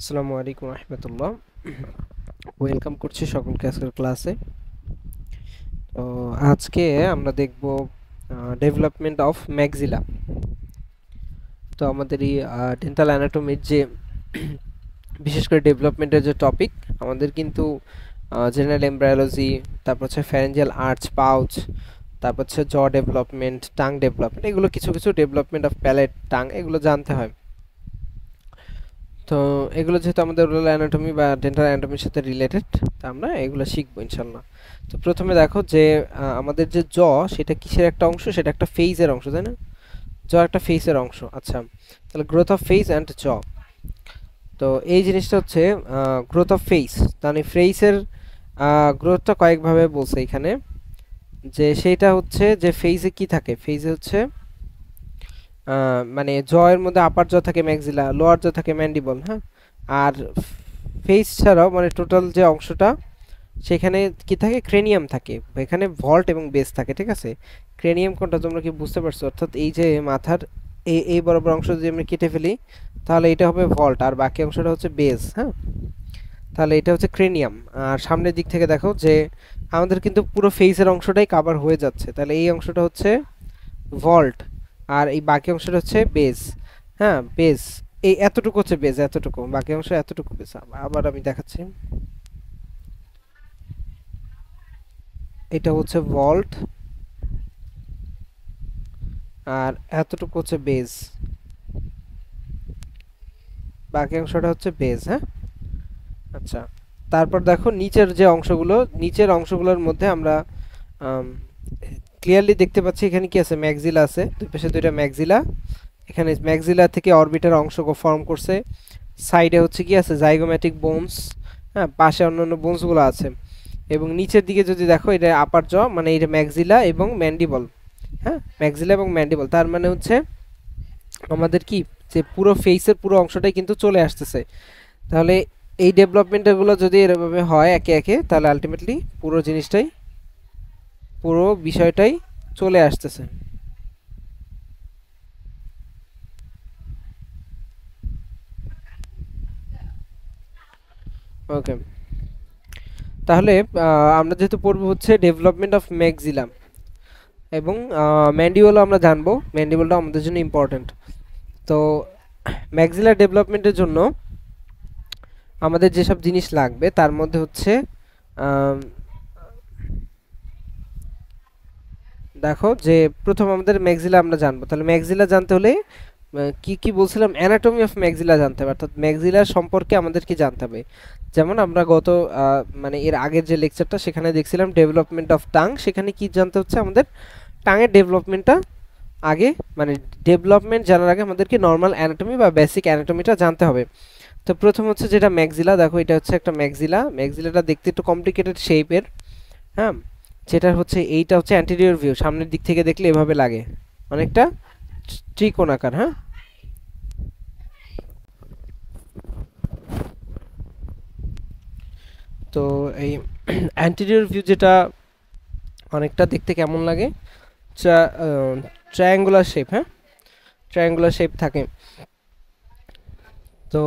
আসসালামু আলাইকুম রহমতুল্লাহ। ওয়েলকাম করছি সকলকে আজকের ক্লাসে। তো আজকে আমরা দেখব ডেভেলপমেন্ট অফ ম্যাক্সিলা। তো আমাদের এই ডেন্টাল অ্যানাটমির যে বিশেষ করে ডেভেলপমেন্টের যে টপিক, আমাদের কিন্তু জেনারেল এমব্রায়োলজি, তারপর হচ্ছে ফ্যারেঞ্জিয়াল আর্চ পাউচ, তারপর হচ্ছে জ ডেভেলপমেন্ট, টাং ডেভেলপমেন্ট, এগুলো কিছু কিছু ডেভেলপমেন্ট অফ প্যালেট টাং এগুলো জানতে হয়। তো এগুলো যেহেতু আমাদের ওরাল অ্যানাটমি বা ডেন্টাল অ্যানাটমির সাথে রিলেটেড, তো আমরা এগুলো শিখবো ইনশাল্লাহ। তো প্রথমে দেখো যে আমাদের যে জ, সেটা কিসের একটা অংশ? সেটা একটা ফেইজের অংশ, তাই না? জ একটা ফেইসের অংশ। আচ্ছা, তাহলে গ্রোথ অফ ফেইস অ্যান্ড জ। তো এই জিনিসটা হচ্ছে গ্রোথ অফ ফেইস, মানে ফেইসের গ্রোথটা কয়েকভাবে বলছে এখানে। যে সেইটা হচ্ছে যে ফেইসে কি থাকে, ফেইসে হচ্ছে মানে জ এর মধ্যে আপার জ থাকে ম্যাক্সিলা, লোয়ার জ থাকে ম্যান্ডিবল, হ্যাঁ। আর ফেস ছাড়াও মানে টোটাল যে অংশটা, সেখানে কি থাকে? ক্রেনিয়াম থাকে, এখানে ভল্ট এবং বেস থাকে, ঠিক আছে? ক্রেনিয়াম কোনটা তোমরা কি বুঝতে পারছো? অর্থাৎ এই যে মাথার এই বরাবর অংশ যদি আমরা কেটে ফেলি, তাহলে এটা হবে ভল্ট, আর বাকি অংশটা হচ্ছে বেস, হ্যাঁ। তাহলে এটা হচ্ছে ক্রেনিয়াম। আর সামনের দিক থেকে দেখো যে আমাদের কিন্তু পুরো ফেসের অংশটাই কাভার হয়ে যাচ্ছে, তাহলে এই অংশটা হচ্ছে ভল্ট, আর এই বাকি অংশটা হচ্ছে বেস, হ্যাঁ, বেস। এই এতটুকু হচ্ছে বেস, এতটুকু, বাকি অংশ এতটুকু বেস। আবার আমি দেখাচ্ছি, এটা হচ্ছে ভল্ট, আর এতটুকু হচ্ছে বেস, বাকি অংশটা হচ্ছে বেস, হ্যাঁ। আচ্ছা, তারপর দেখো নিচের যে অংশগুলো, নিচের অংশগুলোর মধ্যে আমরা ক্লিয়ারলি দেখতে পাচ্ছি এখানে কি আছে? ম্যাক্সিলা আছে, দুই পাশে দুইটা ম্যাক্সিলা। এখানে ম্যাক্সিলা থেকে অরবিটার অংশ ফর্ম করছে। সাইডে হচ্ছে কি আছে? জাইগোম্যাটিক বোনস, হ্যাঁ, পাশে অন্যান্য বোনসগুলো আছে। এবং নিচের দিকে যদি দেখো, এটা আপার জ, মানে এটা ম্যাক্সিলা এবং ম্যান্ডিবল, হ্যাঁ, ম্যাক্সিলা এবং ম্যান্ডিবল। তার মানে হচ্ছে আমাদের কি, যে পুরো ফেসের পুরো অংশটাই কিন্তু চলে আসতেছে। তাহলে এই ডেভেলপমেন্টগুলো যদি এরভাবে হয় একে একে, তাহলে আলটিমেটলি পুরো জিনিসটাই, পুরো বিষয়টাই চলে আসতেছে। ওকে, তাহলে আমরা যেহেতু পড়বো হচ্ছে ডেভেলপমেন্ট অফ ম্যাক্সিলাম এবং ম্যান্ডিবলও আমরা জানবো, ম্যান্ডিবলটা আমাদের জন্য ইম্পর্ট্যান্ট। তো ম্যাক্সিলার ডেভেলপমেন্টের জন্য আমাদের যেসব জিনিস লাগবে তার মধ্যে হচ্ছে আম, দেখো যে প্রথম আমাদের ম্যাক্সিলা আমরা জানবো। তাহলে ম্যাক্সিলা জানতে হলে কি কি বলছিলাম? অ্যানাটমি অফ ম্যাক্সিলা জানতে হবে, অর্থাৎ ম্যাক্সিলার সম্পর্কে আমাদের কি জানতে হবে। যেমন আমরা গত মানে এর আগের যে লেকচারটা, সেখানে দেখছিলাম ডেভেলপমেন্ট অফ টাং। সেখানে কি জানতে হচ্ছে আমাদের? টাঙের ডেভেলপমেন্টটা আগে, মানে ডেভেলপমেন্ট জানার আগে আমাদেরকে নর্মাল অ্যানাটমি বা বেসিক অ্যানাটমিটা জানতে হবে। তো প্রথম হচ্ছে যেটা ম্যাক্সিলা, দেখো এটা হচ্ছে একটা ম্যাক্সিলা। ম্যাক্সিলাটা দেখতে একটু কমপ্লিকেটেড শেপের, হ্যাঁ। যেটা হচ্ছে এইটা হচ্ছে অ্যান্টেরিয়র ভিউ, সামনের দিক থেকে দেখলে এভাবে লাগে, অনেকটা ত্রিকোণাকার, হ্যাঁ। তো এই অ্যান্টেরিয়র ভিউ যেটা অনেকটা দেখতে কেমন লাগে? ট্রায়াঙ্গুলার শেপ, হ্যাঁ, ট্রায়াঙ্গুলার শেপ থাকে। তো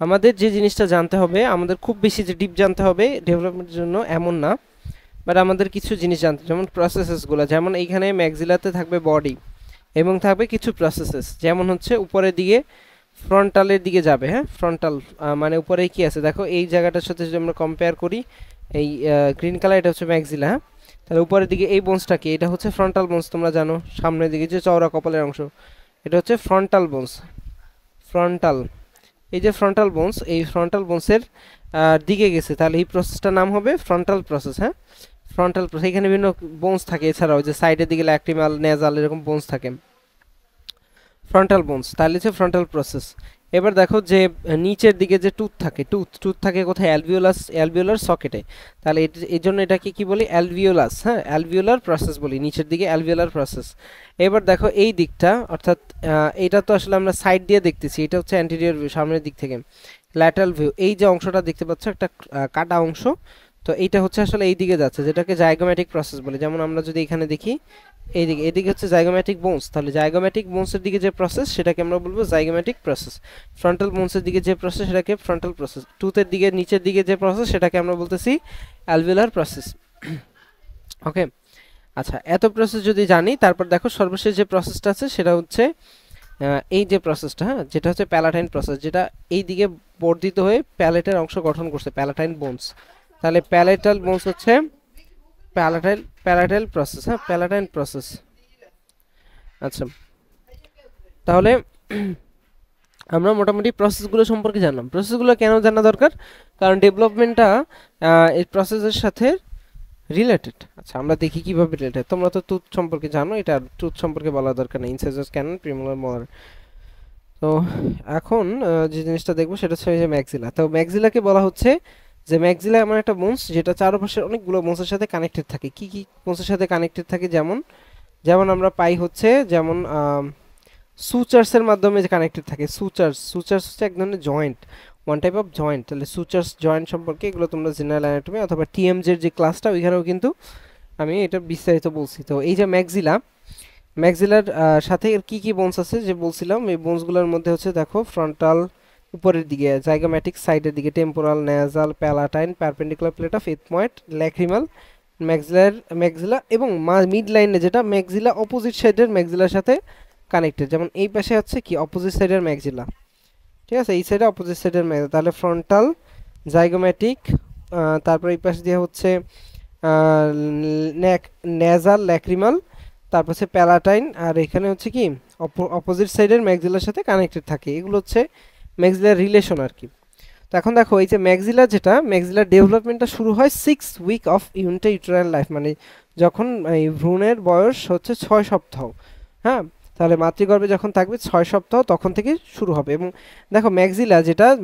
আমাদের যে জিনিসটা জানতে হবে, আমাদের খুব বেশি যে ডিপ জানতে হবে ডেভেলপমেন্টের জন্য এমন না, বাট আমাদের কিছু জিনিস জানতে, যেমন প্রসেসেসগুলো। যেমন এইখানে ম্যাক্সিলাতে থাকবে বডি এবং থাকবে কিছু প্রসেসেস, যেমন হচ্ছে উপরের দিকে ফ্রন্টালের দিকে যাবে, হ্যাঁ, ফ্রন্টাল মানে উপরে কি আছে দেখো, এই জায়গাটার সাথে যদি আমরা কম্পেয়ার করি, এই গ্রিন কালার, এটা হচ্ছে ম্যাক্সিলা, হ্যাঁ। তাহলে উপরের দিকে এই বোনসটা কি? এটা হচ্ছে ফ্রন্টাল বোনস, তোমরা জানো। সামনের দিকে যে চওড়া কপালের অংশ, এটা হচ্ছে ফ্রন্টাল বোনস, ফ্রন্টাল। এই যে ফ্রন্টাল বোনস, এই ফ্রন্টাল বোনসের দিকে গেছে, তাহলে এই প্রসেসটার নাম হবে ফ্রন্টাল প্রসেস, হ্যাঁ, ফ্রন্টাল প্রসেস। এখানে বিভিন্ন বোনস থাকে, এছাড়াও যে সাইডের দিকে ল্যাক্রিমাল, নেজাল, এরকম বোনস থাকে, ফ্রন্টাল বোনস। তাহলে হচ্ছে ফ্রন্টাল প্রসেস। এবার দেখো যে নিচের দিকে যে টুথ থাকে, টুথ টুথ থাকে কোথায়? অ্যালভিওলাস, অ্যালভিওলার সকেটে। তাহলে এই জন্য এটাকে কি বলি? অ্যালভিওলাস, হ্যাঁ, অ্যালভিওলার প্রসেস বলি, নিচের দিকে অ্যালভিওলার প্রসেস। এবার দেখো এই দিকটা, অর্থাৎ এটা তো আসলে আমরা সাইড দিয়ে দেখতেছি, এটা হচ্ছে অ্যান্টেরিয়র ভিউ, সামনের দিক থেকে। ল্যাটারাল ভিউ, এই যে অংশটা দেখতে পাচ্ছ, একটা কাটা অংশ, তো এইটা হচ্ছে আসলে এই দিকে যাচ্ছে, যেটাকে জাইগোম্যাটিক প্রসেস বলে। যেমন আমরা যদি এখানে দেখি, এইদিকে এদিকে হচ্ছে জাইগোম্যাটিক বোনস, তাহলে জাইগোম্যাটিক বোনসের দিকে যে প্রসেস সেটাকে আমরা বলবো জাইগোম্যাটিক প্রসেস। ফ্রন্টাল বোনসের দিকে যে প্রসেস সেটাকে ফ্রন্টাল প্রসেস। টুথের দিকে নিচের দিকে যে প্রসেস সেটাকে আমরা বলতেছি অ্যালভিওলার প্রসেস। ওকে, আচ্ছা এত প্রসেস যদি জানি, তারপর দেখো সর্বশেষ যে প্রসেসটা আছে সেটা হচ্ছে এই যে প্রসেসটা, হ্যাঁ, যেটা হচ্ছে প্যালাটাইন প্রসেস, যেটা এই দিকে বর্ধিত হয়ে প্যালেটের অংশ গঠন করছে, প্যালাটাইন বোনস। তাহলে প্যালেটাল বোনস হচ্ছে প্যালাটাইল প্রসেস, হ্যাঁ, প্যালাটাইন প্রসেস। আচ্ছা, তাহলে আমরা মোটামুটি প্রসেসগুলো সম্পর্কে জানলাম। প্রসেসগুলো কেন জানা দরকার? কারণ ডেভেলপমেন্টটা এই প্রসেসের সাথে রিলেটেড। আচ্ছা, আমরা দেখি কিভাবে রিলেটেড। তোমরা তো টুথ সম্পর্কে জানো, এটা টুথ সম্পর্কে বলা দরকার নেই, ইনসাইজার, ক্যানন, প্রিমোলার, মোলার। তো এখন যে জিনিসটা দেখবো সেটা হচ্ছে যে ম্যাক্সিলা। তো ম্যাক্সিলাকে বলা হচ্ছে যে ম্যাক্সিলা এমন একটা বোনস যেটা চারপাশের অনেকগুলো বোনসের সাথে কানেক্টেড থাকে। কি কি বোনসের সাথে কানেক্টেড থাকে? যেমন যেমন আমরা পাই হচ্ছে যেমন সুচার্সের মাধ্যমে যে কানেক্টেড থাকে। সুচার্স হচ্ছে এক ধরনের joint, one type of joint. তাহলে সুচার্স জয়েন্ট সম্পর্কে এগুলো তোমরা জেনারেল অ্যানাটমি অথবা টিএমজের যে ক্লাসটা ওইখানেও কিন্তু আমি এটা বিস্তারিত বলছি। তো এই যে ম্যাক্সিলার সাথে কি কি বোনস আছে যে বলছিলাম, এই বোনসগুলোর মধ্যে হচ্ছে দেখো ফ্রন্টাল উপরের দিকে, জাইগোম্যাটিক সাইডের দিকে, temporal, nasal, palatine, perpendicular plate of ethmoid, lacrimal, maxilla এবং মিড লাইনে যেটা ম্যাক্সিলা অপোজিট সাইডের ম্যাক্সিলার সাথে কানেক্টেড। যেমন এই পাশে হচ্ছে কি অপোজিট সাইডের ম্যাক্সিলা, ঠিক আছে, এই সাইডে অপোজিট সাইডের ম্যাক্সিলা। তাহলে ফ্রন্টাল, জাইগোম্যাটিক, তারপর এই পাশে দিয়ে হচ্ছে নেজাল, ল্যাক্রিমাল, তারপর হচ্ছে প্যালাটাইন, আর এখানে হচ্ছে কি অপোজিট সাইডের ম্যাক্সিলার সাথে কানেক্টেড থাকে। এগুলো হচ্ছে ম্যাক্সিলার রিলেশন আর কি। তো এখন দেখো এই যে ম্যাক্সিলা, যেটা ম্যাক্সিলার ডেভেলপমেন্টটা শুরু হয় 6 উইক অফ ইন্ট্রা-ইউটেরাইন লাইফ, মানে যখন এই ভ্রূণের বয়স হচ্ছে 6 সপ্তাহ, হ্যাঁ, তাহলে মাতৃগর্ভে যখন থাকবে 6 সপ্তাহ তখন থেকে শুরু হবে। এবং দেখো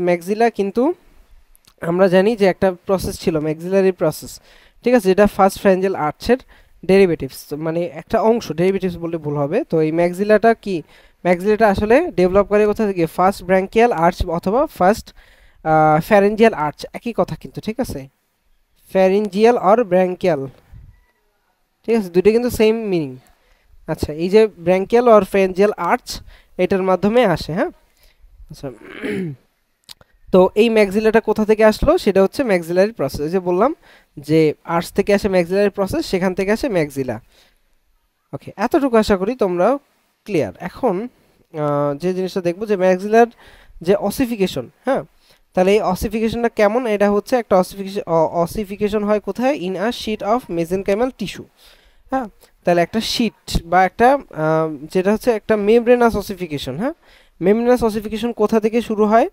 ম্যাক্সিলা কিন্তু আমরা জানি যে একটা প্রসেস ছিল ম্যাক্সিলারি প্রসেস, ঠিক আছে, যেটা ফার্স্ট ফ্র্যাঞ্জিয়াল আর্চের ডেরিভেটিভস, মানে একটা অংশ, ডেরিভেটিভস বললে ভুল হবে। তো এই ম্যাক্সিলাটা আসলে ডেভেলপ করে কোথা থেকে? ফার্স্ট ব্র্যাঙ্কিয়াল আর্চ অথবা ফার্স্ট ফ্যারেঞ্জিয়াল আর্চ, একই কথা কিন্তু, ঠিক আছে, ফ্যারেঞ্জিয়াল আর ব্র্যাঙ্কিয়াল, ঠিক আছে, দুটো কিন্তু সেম মিনিং। আচ্ছা, এই যে ব্র্যাঙ্কিয়াল আর ফ্যারেঞ্জিয়াল আর্চ এটার মাধ্যমে আসে, হ্যাঁ। আচ্ছা, তো এই ম্যাক্সিলাটা কোথা থেকে আসলো? সেটা হচ্ছে ম্যাক্সিলারি প্রসেস। যে বললাম যে আর্চ থেকে আসে ম্যাক্সিলারি প্রসেস, সেখান থেকে আসে ম্যাক্সিলা। ওকে, এতটুকু আশা করি তোমরা ক্লিয়ার। এখন যে জিনিসটা দেখবো যে ম্যাক্সিলার যে অসিফিকেশন, হ্যাঁ, তাহলে এই অসিফিকেশনটা কেমন? এটা হচ্ছে একটা অসিফিকেশন হয় কোথায়? In a sheet of mesenchymal tissue, হ্যাঁ। তাহলে একটা শিট বা একটা যেটা হচ্ছে একটা মেমব্রেনাস অসিফিকেশন, হ্যাঁ। মেমব্রেনাস অসিফিকেশন কোথা থেকে শুরু হয়?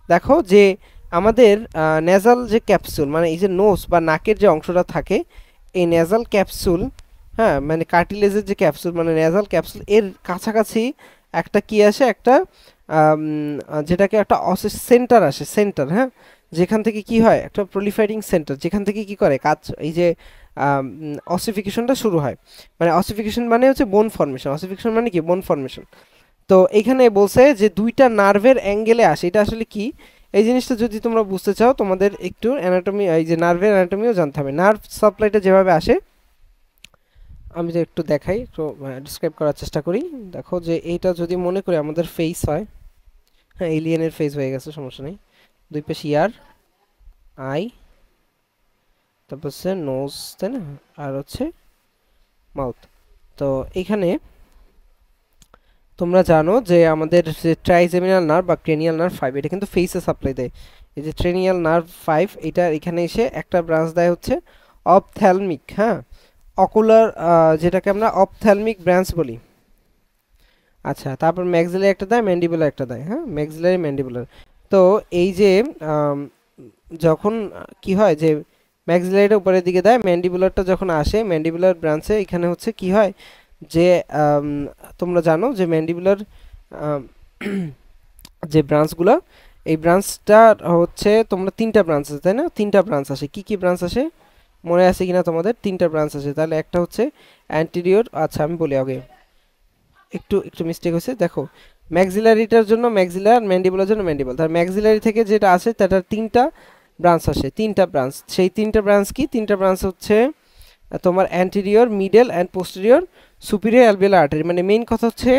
দেখো যে আমাদের নেজাল যে ক্যাপসুল, মানে এই যে নোজ বা নাকের যে অংশটা থাকে, এই নেজাল ক্যাপসুল, হ্যাঁ, মানে কার্টিলেজের যে ক্যাপসুল, মানে নেজাল ক্যাপসুল, এর কাছাকাছি একটা কি আসে, একটা যেটাকে একটা সেন্টার আসে, সেন্টার, হ্যাঁ, যেখান থেকে কি হয়, একটা প্রলিফারিং সেন্টার, যেখান থেকে কি করে কাজ, এই যে অসিফিকেশনটা শুরু হয়। মানে অসিফিকেশন মানে হচ্ছে বোন ফর্মেশন, অসিফিকেশন মানে কি বোন ফর্মেশন। তো এখানে বলছে যে দুইটা নার্ভের অ্যাঙ্গেলে আসে। এটা আসলে কি, এই জিনিসটা যদি তোমরা বুঝতে চাও তোমাদের একটু অ্যানাটমি, এই যে নার্ভের অ্যানাটমিও জানতে হবে। নার্ভ সাপ্লাইটা যেভাবে আসে আমি যে একটু দেখাই, একটু ডিসক্রাইব করার চেষ্টা করি। দেখো যে এইটা যদি মনে করি আমাদের ফেস হয়, হ্যাঁ, এলিয়েনের ফেস হয়ে গেছে, সমস্যা নেই। দুই পাশে ইয়ার, আই, তারপর হচ্ছে নোজ, তাই না, আর হচ্ছে মাউথ। তো এইখানে তোমরা জানো যে আমাদের যে ট্রাইজেমিনাল নার্ভ বা ক্রেনিয়াল নার্ভ 5 এটা কিন্তু ফেসে সাপ্লাই দেয়। এই যে ট্রেনিয়াল নার্ভ 5 এটা এখানে এসে একটা ব্রাঞ্চ দেয় হচ্ছে অপথ্যালমিক, হ্যাঁ, অকুলার, যেটাকে আমরা অপথ্যালমিক ব্রাঞ্চ বলি। আচ্ছা, তারপর ম্যাক্সিলারি একটা দেয়, ম্যান্ডিবুলার একটা দেয়, হ্যাঁ, ম্যাক্সিলারি, ম্যান্ডিবুলার। তো এই যে যখন কি হয় যে ম্যাক্সিলারিটা উপরের দিকে দেয়, ম্যান্ডিবুলারটা যখন আসে ম্যান্ডিবুলার ব্রাঞ্চে, এখানে হচ্ছে কি হয় যে তোমরা জানো যে ম্যান্ডিবুলার যে ব্রাঞ্চগুলো, এই ব্রাঞ্চটা হচ্ছে তোমরা 3টা ব্রাঞ্চ আছে, তাই না, 3টা ব্রাঞ্চ আসে। কি কি ব্রাঞ্চ আসে মনে আছে কিনা তোমাদের? 3টা ব্রাঞ্চ আসে। তাহলে একটা হচ্ছে অ্যান্টেরিয়র, আচ্ছা আমি বলি আগে, একটু মিস্টেক হয়েছে। দেখো ম্যাক্সিলারিটার জন্য ম্যাক্সিলার, ম্যান্ডিবুলার জন্য ম্যান্ডিবল। তার ম্যাক্সিলারি থেকে যেটা আসে তাটার 3টা ব্রাঞ্চ আসে, 3টা ব্রাঞ্চ। সেই 3টা ব্রাঞ্চ কি? 3টা ব্রাঞ্চ হচ্ছে তোমার anterior, middle and posterior superior alveolar artery, মানে মেইন কথা হচ্ছে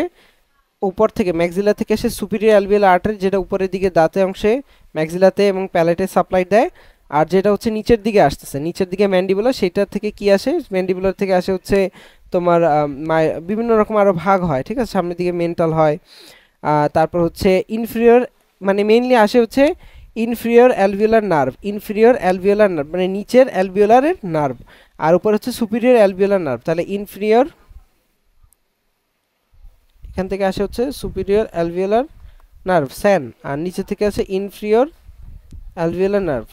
উপর থেকে ম্যাক্সিলা থেকে এসে সুপিরিয়র অ্যালভিওলার আর্টারি, যেটা উপরের দিকে দাঁতে অংশে ম্যাক্সিলাতে এবং প্যালেটে সাপ্লাই দেয়। আর যেটা হচ্ছে নিচের দিকে আসতেছে, নিচের দিকে ম্যান্ডিবুলার, সেটা থেকে কি আসে, ম্যান্ডিবুলার থেকে আসে হচ্ছে তোমার বিভিন্ন রকম আরও ভাগ হয়, ঠিক আছে, সামনের দিকে মেন্টাল হয়। তারপর হচ্ছে ইনফিরিয়র, মানে মেইনলি আসে হচ্ছে inferior alveolar nerve, inferior alveolar nerve মানে নিচের অ্যালভিওলারের নার্ভ, আর উপর হচ্ছে সুপিরিয়র অ্যালভিওলার নার্ভ। তাহলে ইনফিরিয়র, এখান থেকে আসে হচ্ছে সুপিরিয়র অ্যালভিওলার নার্ভ স্যান, আর নিচে থেকে আসে ইনফিরিয়র অ্যালভিওলার নার্ভ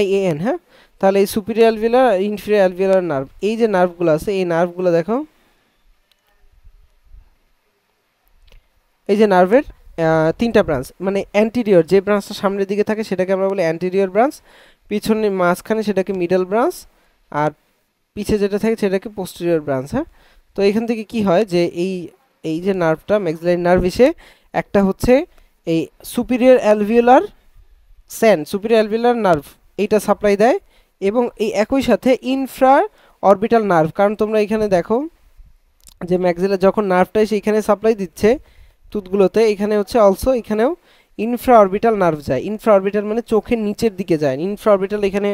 IAN। হ্যাঁ, তাহলে এই superior alveolar inferior alveolar nerve, এই যে নার্ভগুলো আছে এই নার্ভগুলো দেখো, এই যে নার্ভের তিনটা ব্রাঞ্চ, মানে অ্যান্টিরিয়র যে ব্রাঞ্চটা সামনের দিকে থাকে সেটাকে আমরা বলি অ্যান্টিরিয়র ব্রাঞ্চ, পিছনে মাঝখানে সেটাকে মিডল ব্রাঞ্চ, আর পিছে যেটা থাকে সেটাকে পোস্টেরিয়র ব্রাঞ্চ। হ্যাঁ, তো এখান থেকে কি হয় যে এই এই যে নার্ভটা ম্যাক্সিলারি নার্ভ এসে একটা হচ্ছে এই সুপিরিয়র অ্যালভিওলার স্যান, সুপিরিয়র অ্যালভিওলার নার্ভ এইটা সাপ্লাই দেয়, এবং এই একই সাথে ইনফ্রা অরবিটাল নার্ভ, কারণ তোমরা এখানে দেখো যে ম্যাক্সিলা যখন নার্ভটা এসে এখানে সাপ্লাই দিচ্ছে টুথগুলোতে, এখানে হচ্ছে অলসো এখানেও ইনফ্রা অরবিটাল নার্ভ যায়। ইনফ্রা অরবিটাল মানে চোখের নিচের দিকে যায়, ইনফ্রা অরবিটাল এখানে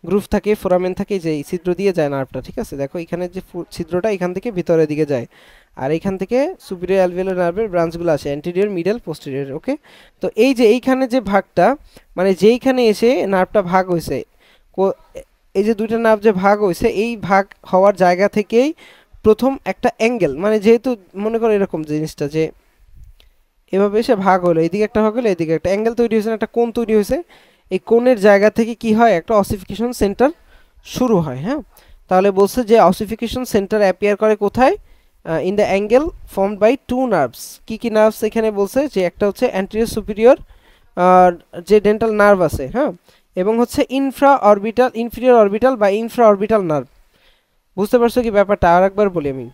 গ্রুভ থাকে, ফোরামেন থাকে, যে এই ছিদ্র দিয়ে যায় নার্ভটা, ঠিক আছে, দেখো এখানে যে ছিদ্রটা এখান থেকে ভিতরের দিকে যায়, আর এখান থেকে সুপিরিয়র অ্যালভিওলার নার্ভের ব্রাঞ্চগুলো আসে অ্যান্টিরিয়র, মিডল, পোস্টেরিয়র। ওকে, তো এই যে এইখানে যে ভাগটা, মানে যেইখানে এসে নার্ভটা ভাগ হয়েছে, এই যে দুইটা নার্ভ যে ভাগ হয়েছে, এই ভাগ হওয়ার জায়গা থেকেই প্রথম একটা অ্যাঙ্গেল, মানে যেহেতু মনে করো এরকম জিনিসটা যে এভাবে এসে ভাগ হলো, এইদিকে একটা ভাগ হলো, এইদিকে একটা অ্যাঙ্গেল তৈরি হয়েছে, একটা কোণ তৈরি হয়েছে, এই কোণের জায়গা থেকে কি হয়, একটা অসিফিকেশন সেন্টার শুরু হয়। হ্যাঁ, তাহলে বলছে যে অসিফিকেশন সেন্টার অ্যাপিয়ার করে কোথায়, in the angle formed by two nerves. কি কি নার্ভস এখানে বলছে, যে একটা হচ্ছে অ্যান্টেরিয়র সুপিরিয়র যে ডেন্টাল নার্ভ আছে, হ্যাঁ, এবং হচ্ছে ইনফ্রা অরবিটাল, ইনফিরিয়র অরবিটাল বা ইনফ্রা অরবিটাল নার্ভ। বুঝতে পারছো কি ব্যাপারটা? আর একবার বলি আমি,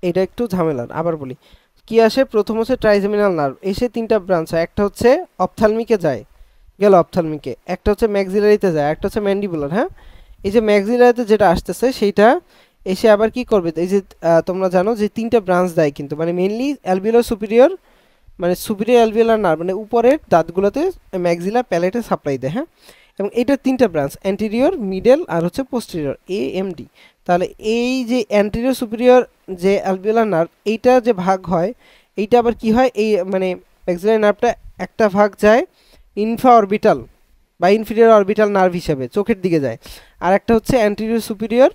এটা একটু ঝামেলার, আবার বলি। কি আসে, প্রথম হচ্ছে ট্রাইজেমিনাল নার্ভ, এসে তিনটা ব্রাঞ্চ হয়, একটা হচ্ছে অপথ্যালমিকে যায়, গেল অপথ্যালমিকে, একটা হচ্ছে ম্যাক্সিলারিতে যায়, একটা হচ্ছে ম্যান্ডিবুলার। হ্যাঁ, এই যে ম্যাক্সিলারিতে যেটা আসতেছে সেইটা এসে আবার কি করবে, এই যে তোমরা জানো যে তিনটা ব্রাঞ্চ দেয় কিন্তু, মানে মেইনলি অ্যালভিওলার সুপিরিয়র, মানে সুপিরিয়র অ্যালভিওলার নার্ভ মানে উপরের দাঁতগুলোতে ম্যাক্সিলা প্যালেটে সাপ্লাই দেয়। হ্যাঁ, এবং এইটার তিনটা ব্রাঞ্চ, অ্যান্টিরিয়র, মিডল আর হচ্ছে পোস্টেরিয়র, AMD। তাহলে এই যে অ্যান্টিরিয়র সুপিরিয়র যে অ্যালভিওলার নার্ভ, এইটা যে ভাগ হয়, এইটা আবার কি হয়, এই মানে ম্যাক্সিলারি নার্ভটা একটা ভাগ যায় ইনফ্রা অরবিটাল বা ইনফিরিয়র অরবিটাল নার্ভ হিসেবে চোখের দিকে যায়, আর একটা হচ্ছে অ্যান্টিরিয়র সুপিরিয়র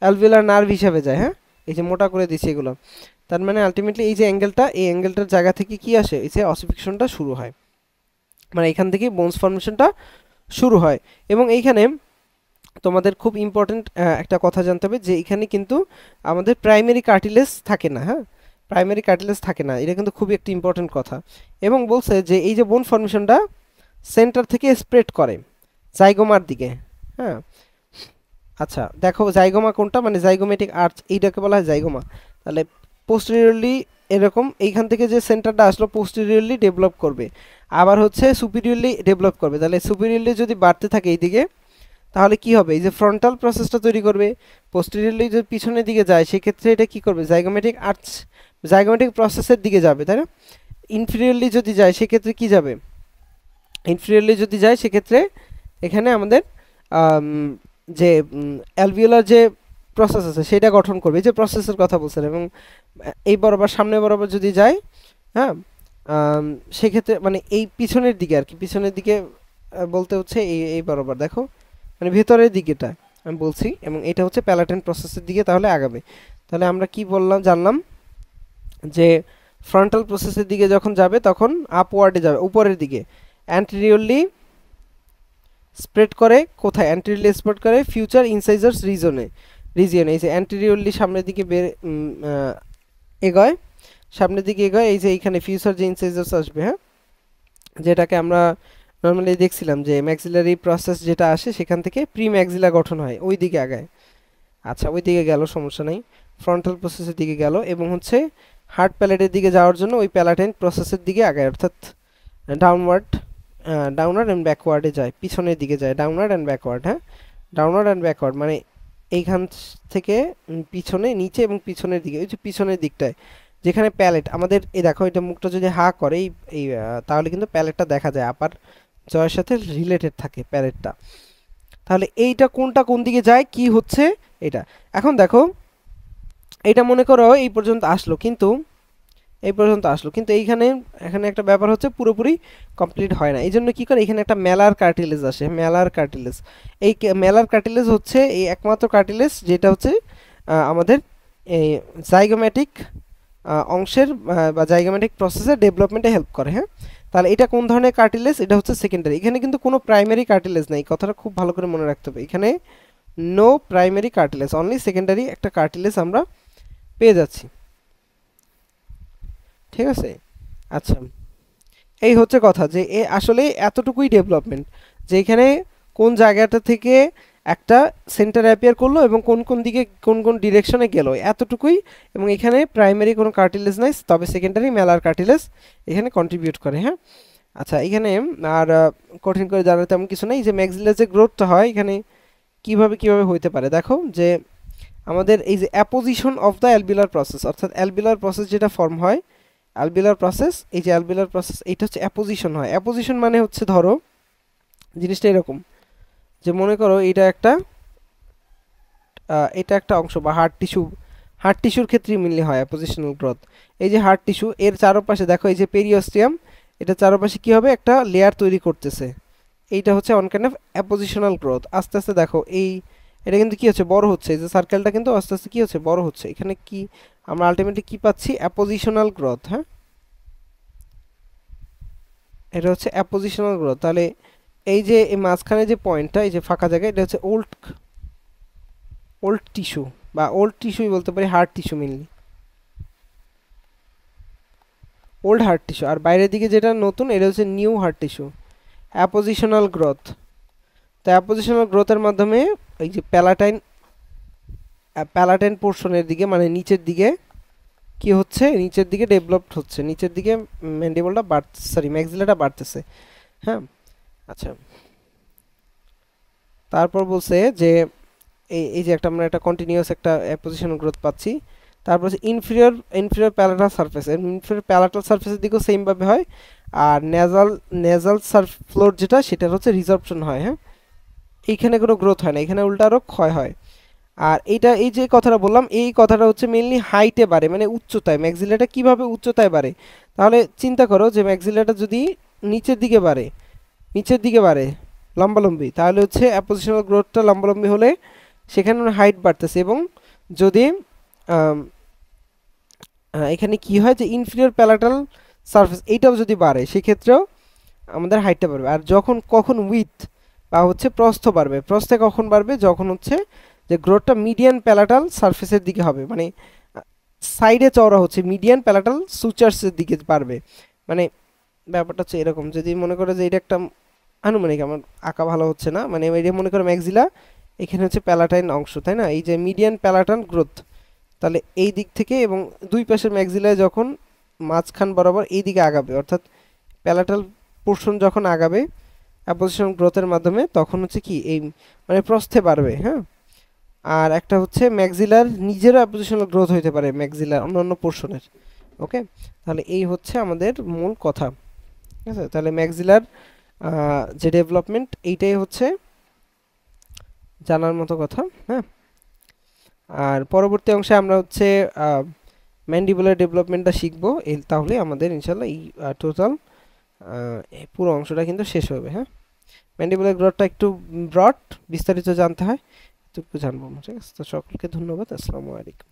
অ্যালভিওলার নার্ভ হিসেবে যায়। হ্যাঁ, এই যে মোটা করে দিচ্ছি এগুলো, তার মানে আলটিমেটলি এই যে অ্যাঙ্গেলটা, এই অ্যাঙ্গেলটার জায়গা থেকে কি আসে, এই যে অসিফিকেশনটা শুরু হয়, মানে এখান থেকে বোনস ফর্মেশনটা শুরু হয়। এবং এইখানে তোমাদের খুব ইম্পর্টেন্ট একটা কথা জানতে হবে, যে এখানে কিন্তু আমাদের প্রাইমারি কার্টিলেজ থাকে না। হ্যাঁ, প্রাইমারি কার্টিলেজ থাকে না, এটা কিন্তু খুবই একটা ইম্পর্টেন্ট কথা। এবং বলছে যে এই যে বোন ফর্মেশনটা সেন্টার থেকে স্প্রেড করে জাইগোমার দিকে। হ্যাঁ, আচ্ছা দেখো জাইগোমা কোনটা, মানে জাইগোমেটিক আর্চ, এইটাকে বলা হয় জাইগোমা। তাহলে পোস্টেরিয়রলি এরকম এইখান থেকে যে সেন্টারটা আসলো পোস্টেরিয়রলি ডেভেলপ করবে, আবার হচ্ছে সুপিরিয়রলি ডেভেলপ করবে। তাহলে সুপিরিয়রলি যদি বাড়তে থাকে এইদিকে, তাহলে কি হবে, এই যে ফ্রন্টাল প্রসেসটা তৈরি করবে, পোস্টেরিয়রলি যদি পিছনের দিকে যায় সেক্ষেত্রে এটা কি করবে, জাইগোমেটিক আর্চ, জাইগোমেটিক প্রসেসের দিকে যাবে, তাই না। ইনফিরিয়রলি যদি যায় সেক্ষেত্রে কি যাবে, ইনফিরিয়রলি যদি যায় সেক্ষেত্রে এখানে আমাদের যে অ্যালভিওলার যে প্রসেস আছে সেটা গঠন করবে, এই যে প্রসেসের কথা বলছেন, এবং এই বরাবর সামনে বরাবর যদি যায়, হ্যাঁ, সেক্ষেত্রে মানে এই পিছনের দিকে আর কি, পিছনের দিকে বলতে হচ্ছে এই এই বরাবর দেখো, মানে ভেতরের দিকেটা আমি বলছি, এবং এটা হচ্ছে প্যালাটেন প্রসেসের দিকে তাহলে আগাবে। তাহলে আমরা কি বললাম, জানলাম যে ফ্রন্টাল প্রসেসের দিকে যখন যাবে তখন আপওয়ার্ডে যাবে, উপরের দিকে, অ্যান্টেরিয়রলি স্প্রেড করে কোথায়, অ্যান্টেরিয়রলি স্প্রেড করে ফিউচার ইনসাইজার্স রিজনে, এই যে অ্যান্টেরিয়রলি সামনের দিকে এগোয়, সামনের দিকে এগোয়, এই যে এইখানে ফিউচার যে ইনসাইজার্স আসবে, হ্যাঁ, যেটাকে আমরা নর্মালি দেখছিলাম যে ম্যাক্সিলারি প্রসেস যেটা আসে সেখান থেকে প্রি ম্যাক্সিলা গঠন হয়, ওই দিকে আগায়। আচ্ছা, ওই দিকে গেল, সমস্যা নেই, ফ্রন্টাল প্রসেসের দিকে গেল, এবং হচ্ছে হার্ড প্যালেটের দিকে যাওয়ার জন্য ওই প্যালাটাইন প্রসেসের দিকে আগায়, অর্থাৎ ডাউনওয়ার্ড অ্যান্ড ব্যাকওয়ার্ডে যায়, পিছনের দিকে যায়, ডাউনওয়ার্ড অ্যান্ড ব্যাকওয়ার্ড। হ্যাঁ, ডাউনওয়ার্ড অ্যান্ড ব্যাকওয়ার্ড মানে এইখান থেকে পিছনে নিচে এবং পিছনের দিকে, ওই যে পিছনের দিকটায় যেখানে প্যালেট আমাদের, এই দেখো এটা মুখটা যদি হা করে এই তাহলে কিন্তু প্যালেটটা দেখা যায়, আপার জয়ের সাথে রিলেটেড থাকে প্যালেটটা। তাহলে এইটা কোনটা কোন দিকে যায় কি হচ্ছে এটা। এখন দেখো এটা মনে করো এই পর্যন্ত আসলো, কিন্তু এইখানে এখানে একটা ব্যাপার হচ্ছে পুরোপুরি কমপ্লিট হয় না। এই জন্য কী করে, এখানে একটা মেলার কার্টিলেজ আসে, মেলার কার্টিলেজ। এই মেলার কার্টিলেজ হচ্ছে এই একমাত্র কার্টিলেজ যেটা হচ্ছে আমাদের এই জাইগোম্যাটিক অংশের বা জাইগোম্যাটিক প্রসেসের ডেভেলপমেন্টে হেল্প করে। হ্যাঁ, তাহলে এটা কোন ধরনের কার্টিলেজ, এটা হচ্ছে সেকেন্ডারি। এখানে কিন্তু কোনো প্রাইমারি কার্টিলেজ নেই, কথাটা খুব ভালো করে মনে রাখতে হবে। এখানে no primary cartilage, only secondary একটা কার্টিলেজ আমরা পেয়ে যাচ্ছি। ঠিক আছে, আচ্ছা এই হচ্ছে কথা যে এ আসলে এতটুকুই ডেভেলপমেন্ট, যে এখানে কোন জায়গাটা থেকে একটা সেন্টার অ্যাপিয়ার করলো এবং কোন কোন দিকে কোন কোন ডিরেকশনে গেল, এতটুকুই। এবং এখানে প্রাইমারি কোনো কার্টিলেজ নাই, তবে সেকেন্ডারি মেলার কার্টিলেজ এখানে কন্ট্রিবিউট করে। হ্যাঁ, আচ্ছা এখানে আর কঠিন করে জানার তেমন কিছু নেই। যে ম্যাক্সিলার যে গ্রোথটা হয় এখানে কিভাবে হইতে পারে, দেখো যে আমাদের এই যে apposition of the alveolar process, অর্থাৎ অ্যালভিউলার প্রসেস যেটা ফর্ম হয়, অ্যালভিউলার প্রসেস, এই যে অ্যালভিউলার প্রসেস এইটা হচ্ছে অ্যাপোজিশন হয়। অ্যাপোজিশন মানে হচ্ছে ধরো জিনিসটা এরকম, যে মনে করো এটা একটা অংশ বা হার্ট টিস্যুর ক্ষেত্রে মেনলি হয় অ্যাপোজিশনাল গ্রোথ। এই যে হার্ট টিস্যু এর চারপাশে দেখো এই যে পেরিওস্টিয়াম, এটা চারপাশে কি হবে, একটা লেয়ার তৈরি করতেছে। এইটা হচ্ছে অন কাইন্ড অফ অ্যাপোজিশনাল গ্রোথ। আস্তে আস্তে দেখো এটা কিন্তু কি হচ্ছে, বড় হচ্ছে। এই যে সার্কেলটা কিন্তু আস্তে আস্তে কি হচ্ছে, বড় হচ্ছে। এখানে কি আমরা আলটিমেটলি কি পাচ্ছি, অ্যাপোজিশনাল গ্রোথ। হ্যাঁ, এটা হচ্ছে অ্যাপোজিশনাল গ্রোথ। তাহলে এই যে এই মাঝখানে যে পয়েন্টটা, এই যে ফাঁকা জায়গা, এটা হচ্ছে ওল্ড টিস্যু বা ওল্ড টিস্যুই বলতে পারি, hard tissue mainly, old hard tissue. আর বাইরের দিকে যেটা নতুন, এটা হচ্ছে new hard tissue. Appositional growth, তো অ্যাপোজিশনাল গ্রোথের মাধ্যমে এই যে প্যালাটাইন পোর্শনের দিকে মানে নিচের দিকে কি হচ্ছে, নিচের দিকে ডেভেলপড হচ্ছে, নিচের দিকে ম্যান্ডিবলটা ম্যাক্সিলাটা বাড়তেছে। হ্যাঁ, আচ্ছা তারপর বলছে যে এই যে আমরা একটা কন্টিনিউয়াস একটা অ্যাপোজিশনাল গ্রোথ পাচ্ছি। তারপর হচ্ছে ইনফিরিয়র প্যালাটাল সারফেস, ইনফিরিয়র প্যালাটাল সারফেসের দিকেও সেমভাবে হয়। আর নেজাল ফ্লোর যেটা, সেটার হচ্ছে রিজর্পশন হয়। হ্যাঁ, এইখানে কোনো গ্রোথ হয় না, এখানে উল্টা আরও ক্ষয় হয়। আর এই যে কথাটা বললাম, এই কথাটা হচ্ছে মেইনলি হাইটে বাড়ে, মানে উচ্চতায়। ম্যাক্সিলাটা কিভাবে উচ্চতায় বাড়ে, তাহলে চিন্তা করো যে ম্যাক্সিলাটা যদি নিচের দিকে বাড়ে লম্বালম্বি, তাহলে হচ্ছে অ্যাপোজিশনাল গ্রোথটা লম্বালম্বি হলে সেখানে হাইট বাড়তেছে। এবং যদি এখানে কি হয় যে ইনফিরিয়র প্যালাটাল সারফেস এইটাও যদি বাড়ে, সেক্ষেত্রেও আমাদের হাইটটা বাড়বে। আর কখন উইথ বা হচ্ছে প্রস্থ বাড়বে, প্রস্থে কখন বাড়বে, যখন হচ্ছে যে গ্রোথটা মিডিয়ান প্যালাটাল সারফেসের দিকে হবে, মানে সাইডে চওড়া হচ্ছে, মিডিয়ান প্যালাটাল সুচার্সের দিকে বাড়বে। মানে ব্যাপারটা হচ্ছে এরকম, যদি মনে করো যে এটা একটা আনুমানিক, আমার আঁকা ভালো হচ্ছে না, মানে এটা মনে করো ম্যাক্সিলা, এখানে হচ্ছে প্যালাটাইন অংশ, তাই না, এই যে মিডিয়ান প্যালাটাল গ্রোথ, তাহলে এই দিক থেকে এবং দুই পাশের ম্যাক্সিলায় যখন মাঝখান বরাবর এই দিকে আগাবে, অর্থাৎ প্যালাটাল পোর্শন যখন আগাবে অ্যাপোজিশন গ্রোথের মাধ্যমে, তখন হচ্ছে কি এই মানে প্রস্থে বাড়বে। হ্যাঁ, আর একটা হচ্ছে ম্যাক্সিলার নিজেরও অ্যাপোজিশনাল গ্রোথ হতে পারে ম্যাক্সিলার অন্যান্য পোর্শনের। ওকে, তাহলে এই হচ্ছে আমাদের মূল কথা। ঠিক আছে, তাহলে ম্যাক্সিলার যে ডেভেলপমেন্ট এইটাই হচ্ছে জানার মতো কথা। হ্যাঁ, আর পরবর্তী অংশে আমরা হচ্ছে ম্যান্ডিবুলার ডেভেলপমেন্টটা শিখবো। তাহলে আমাদের ইনশাল্লাহ এই টোটাল পুরো অংশটা কিন্তু শেষ হবে। হ্যাঁ, ম্যান্ডিবুলার গ্রোথটা একটু ব্রড, বিস্তারিত জানতে হয়, এটুকু জানবো। ঠিক আছে, তো সকলকে ধন্যবাদ। আসসালামু আলাইকুম।